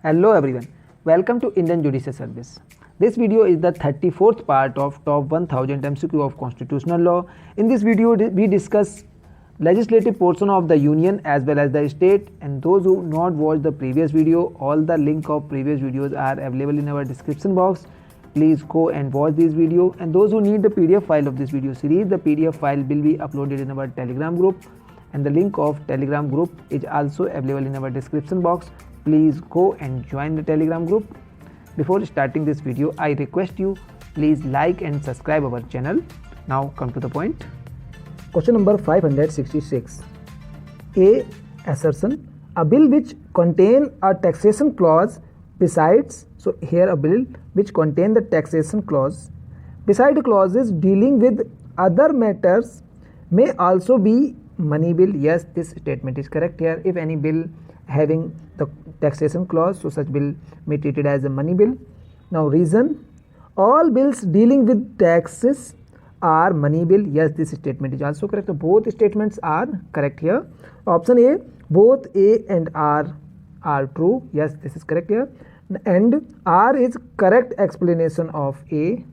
Hello everyone, welcome to Indian Judicial Service. This video is the 34th part of top 1000 MCQ of constitutional law. In this video we discuss legislative portion of the union as well as the state, and those who not watched the previous video, all the link of previous videos are available in our description box. Please go and watch this video, and those who need the PDF file of this video series, the PDF file will be uploaded in our Telegram group, and the link of Telegram group is also available in our description box. Please go and join the Telegram group. Before starting this video, I request you please like and subscribe our channel. Now come to the point. Question number 566. A. Assertion. A bill which contain a taxation clause besides, so here a bill which contain the taxation clause beside clauses dealing with other matters may also be money bill. Yes, this statement is correct here. If any bill having the taxation clause, so such bill may be treated as a money bill. Now reason, all bills dealing with taxes are money bill. Yes, this statement is also correct. So both statements are correct here. Option A, both A and R are true. Yes, this is correct here. And R is correct explanation of A.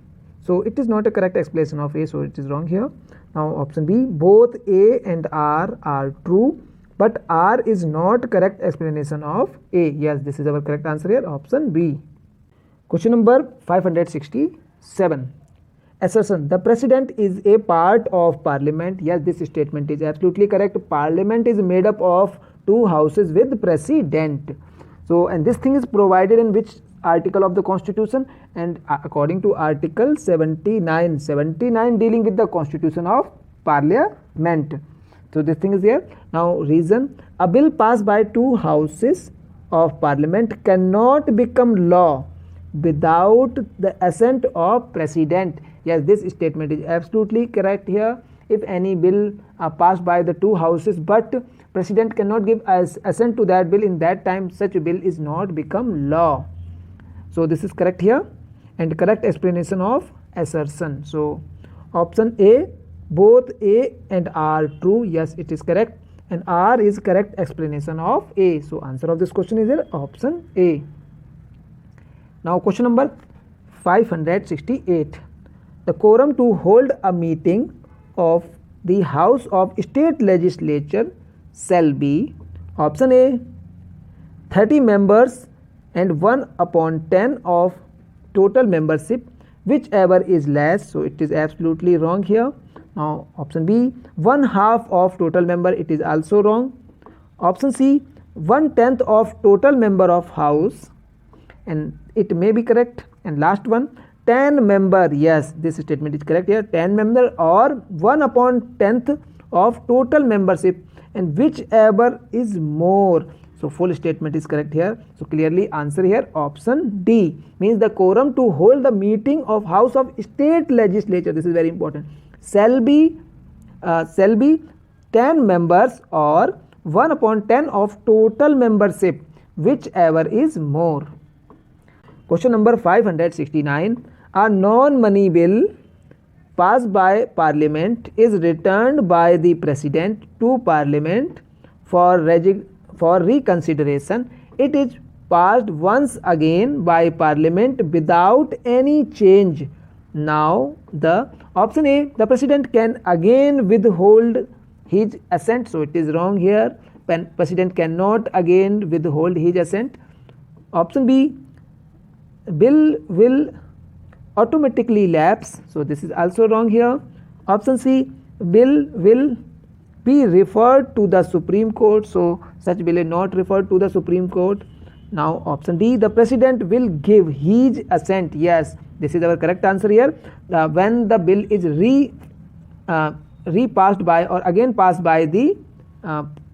So it is not a correct explanation of A, so it is wrong here. Now option B, both A and R are true, but R is not correct explanation of A. Yes, this is our correct answer here, option B. Question number 567. Assertion, the president is a part of parliament. Yes, this statement is absolutely correct. Parliament is made up of two houses with president. So, and this thing is provided in which article of the constitution? And according to article 79 dealing with the constitution of parliament. So this thing is here. Now reason, a bill passed by two houses of parliament cannot become law without the assent of president. Yes, this statement is absolutely correct here. If any bill passed by the two houses but president cannot give assent to that bill, in that time such a bill is not become law. So this is correct here, and correct explanation of assertion. So option A, both A and R true. Yes, it is correct, and R is correct explanation of A. So answer of this question is here, option A. Now question number 568. The quorum to hold a meeting of the House of State Legislature shall be, option A, 30 members and 1/10 of total membership, whichever is less. So it is absolutely wrong here. Now option B, 1/2 of total member, it is also wrong. Option C, 1/10 of total member of house, and it may be correct. And last one, 10 member. Yes, this statement is correct here, 10 member or 1/10 of total membership, and whichever is more. So full statement is correct here. So clearly answer here, option D, means the quorum to hold the meeting of House of State Legislature, this is very important, shall be 10 members or 1/10 of total membership, whichever is more. Question number 569. A non-money bill passed by Parliament is returned by the President to Parliament for reconsideration. It is passed once again by Parliament without any change. Now the option A, the President can again withhold his assent. So it is wrong here. President cannot again withhold his assent. Option B, bill will automatically lapse. So this is also wrong here. Option C, bill will be referred to the Supreme Court. So such bill is not referred to the Supreme Court. Now option D, the President will give his assent. Yes, this is our correct answer here. When the bill is repassed by or again passed by the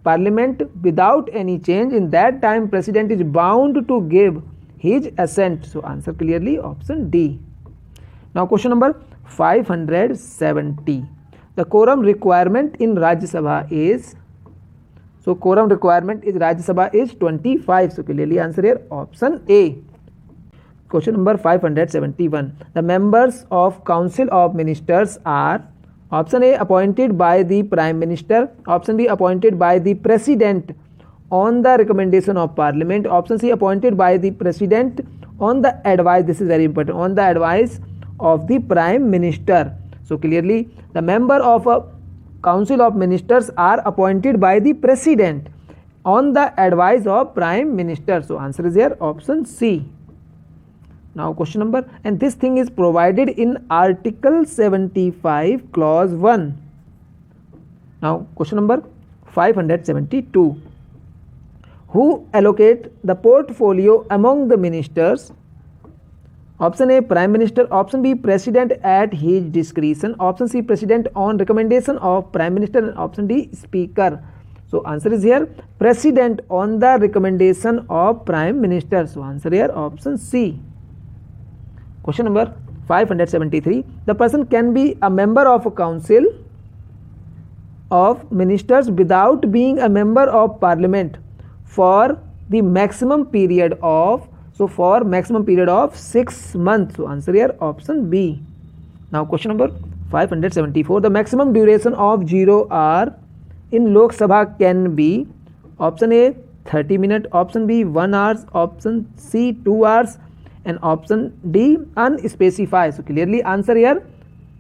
Parliament without any change, in that time President is bound to give his assent. So answer clearly option D. Now question number 570. The quorum requirement in Rajya Sabha is, so quorum requirement is Rajya Sabha is 25. So clearly answer here, option A. Question number 571. The members of Council of Ministers are, option A, appointed by the Prime Minister, option B, appointed by the President, on the recommendation of parliament. Option C, appointed by the president on the advice, this is very important, on the advice of the prime minister. So clearly the member of a council of ministers are appointed by the president on the advice of prime minister. So answer is here option C. Now question number, and this thing is provided in article 75 clause 1. Now question number 572. Who allocate the portfolio among the ministers? Option A, prime minister. Option B, president at his discretion. Option C, president on recommendation of prime minister. And option D, speaker. So answer is here president on the recommendation of prime minister. So answer here option C. Question number 573. The person can be a member of a council of ministers without being a member of parliament for the maximum period of, so for maximum period of 6 months. So answer here option B. Now question number 574. The maximum duration of 0 hour in Lok Sabha can be option A 30 minutes, option B 1 hour, option C 2 hours, and option D unspecified. So clearly answer here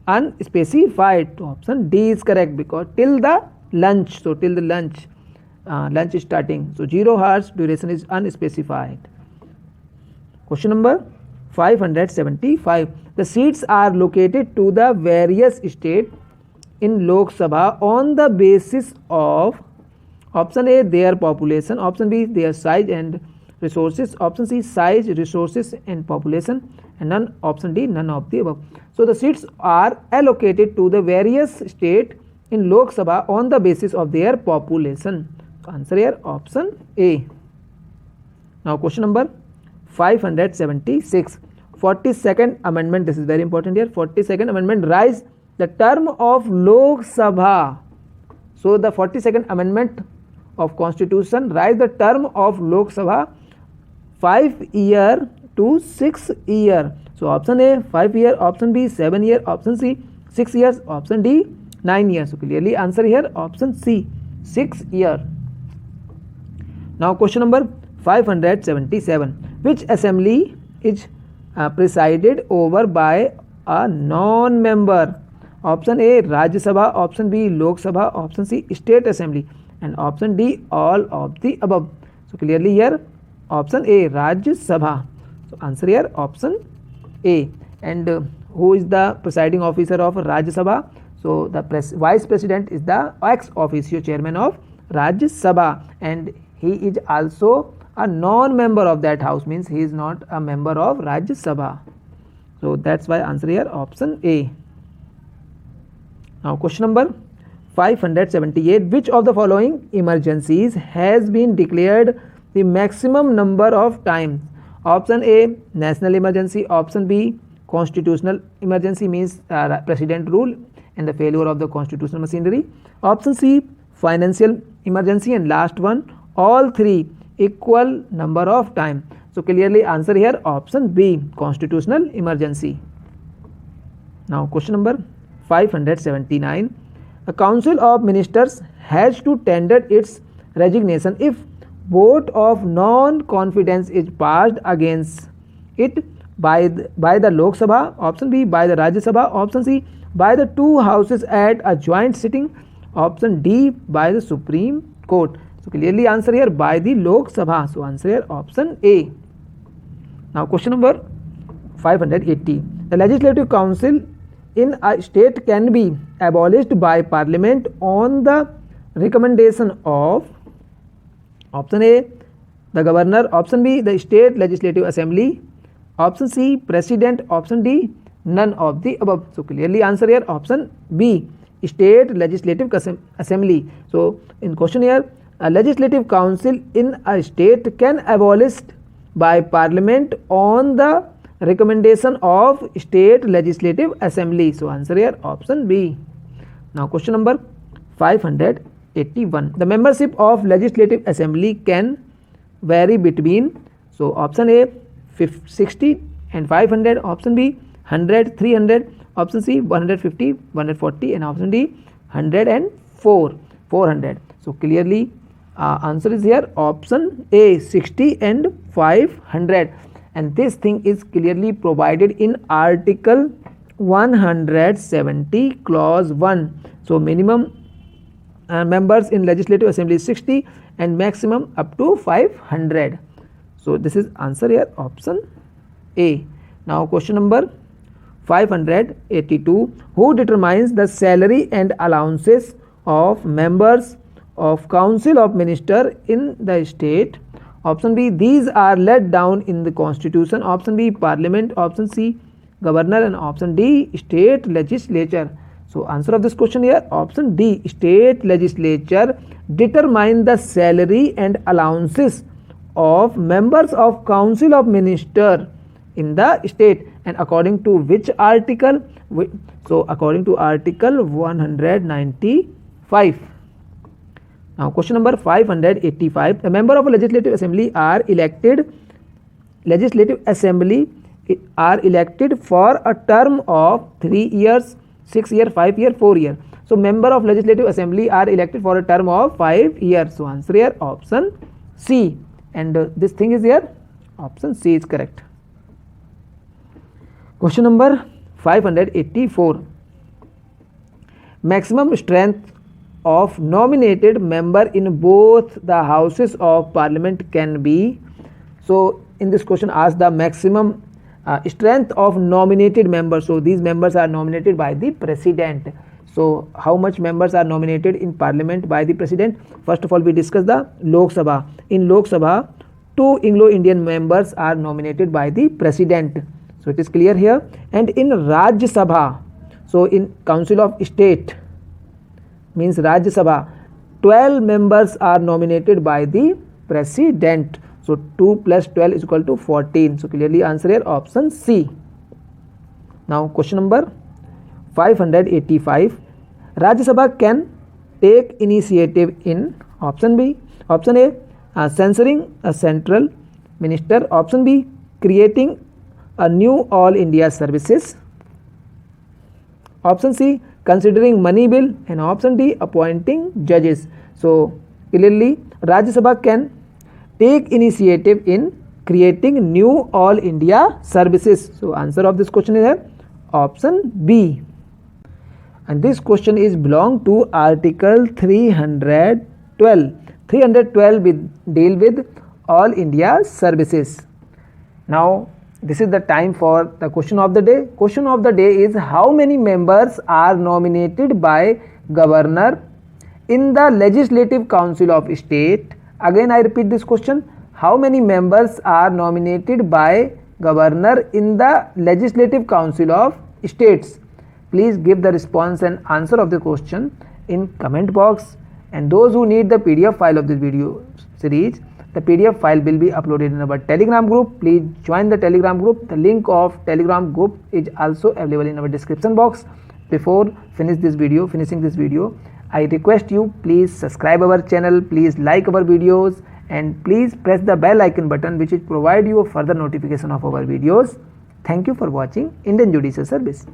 unspecified. Option D is correct because till the lunch, so till the lunch is starting, so 0 hours duration is unspecified. Question number 575. The seats are located to the various states in Lok Sabha on the basis of option A their population, option B their size and resources, option C size, resources and population, and none, option D none of the above. So the seats are allocated to the various states in Lok Sabha on the basis of their population. So answer here option A. Now question number 576. 42nd amendment, this is very important here. 42nd amendment rise the term of Lok Sabha. So the 42nd amendment of constitution rise the term of Lok Sabha 5 year to 6 year. So option A 5 year, option B 7 year, option C 6 years, option D 9 years. So clearly answer here option C 6 year. Now question number 577. Which assembly is presided over by a non-member? Option A Rajya Sabha, option B Lok Sabha, option C State Assembly, and option D all of the above. So clearly here option A Rajya Sabha. So answer here option A. And who is the presiding officer of Rajya Sabha? So the vice president is the ex officio chairman of Rajya Sabha, and he is also a non-member of that house, means he is not a member of Rajya Sabha. So that's why answer here option A. Now question number 578. Which of the following emergencies has been declared the maximum number of times? Option A national emergency, option B constitutional emergency, means president rule and the failure of the constitutional machinery, option C financial emergency, and last one all three equal number of time. So clearly answer here option B constitutional emergency. Now question number 579. A council of ministers has to tender its resignation if vote of non-confidence is passed against it by the Lok Sabha, option B by the Rajya Sabha, option C by the two houses at a joint sitting, option D by the Supreme Court. So clearly answer here by the Lok Sabha. So answer here option A. Now question number 580. The legislative council in a state can be abolished by parliament on the recommendation of option A the governor, option B the state legislative assembly, option C president, option D none of the above. So clearly answer here option B state legislative assembly. So in question here, a legislative council in a state can abolish by parliament on the recommendation of state legislative assembly. So answer here option B. Now question number 581. The membership of legislative assembly can vary between, so option A 60 and 500, option B 100, 300, option C 150, 140, and option D 104, 400. So clearly Answer is here option A, 60 and 500, and this thing is clearly provided in Article 170 clause 1. So minimum members in Legislative Assembly is 60 and maximum up to 500. So this is answer here option A. Now question number 582. Who determines the salary and allowances of members of Council of Minister in the state? Option B, these are laid down in the Constitution. Option B, Parliament. Option C, Governor, and option D, State Legislature. So answer of this question here option D, State Legislature determine the salary and allowances of members of Council of Minister in the state, and according to which article? So according to Article 195. Now question number 585. The member of a legislative assembly are elected for a term of 3 years, 6 years, 5 years, 4 years. So member of legislative assembly are elected for a term of 5 years. So answer here option C, and this thing is here option C is correct. Question number 584. Maximum strength of nominated member in both the houses of parliament can be. So in this question ask the maximum strength of nominated members. So these members are nominated by the president. So how much members are nominated in parliament by the president? First of all, we discuss the Lok Sabha. In Lok Sabha, 2 Anglo-Indian members are nominated by the president. So it is clear here. And in Rajya Sabha, so in Council of State, means Rajya Sabha, 12 members are nominated by the president. So 2 plus 12 is equal to 14. So clearly answer here option C. Now question number 585. Rajya Sabha can take initiative in option B. Option A, censoring a central minister. Option B, creating a new all India services. Option C, considering money bill, and option D, appointing judges. So clearly Rajya Sabha can take initiative in creating new all India services. So answer of this question is option B, and this question is belong to Article 312. 312 deal with all India services. Now this is the time for the question of the day. Question of the day is how many members are nominated by governor in the Legislative Council of State? Again I repeat this question. How many members are nominated by governor in the Legislative Council of States? Please give the response and answer of the question in comment box. And those who need the PDF file of this video series, the PDF file will be uploaded in our Telegram group. Please join the Telegram group. The link of Telegram group is also available in our description box. Before finishing this video, I request you please subscribe our channel, please like our videos, and please press the bell icon button which will provide you a further notification of our videos. Thank you for watching Indian Judicial Service.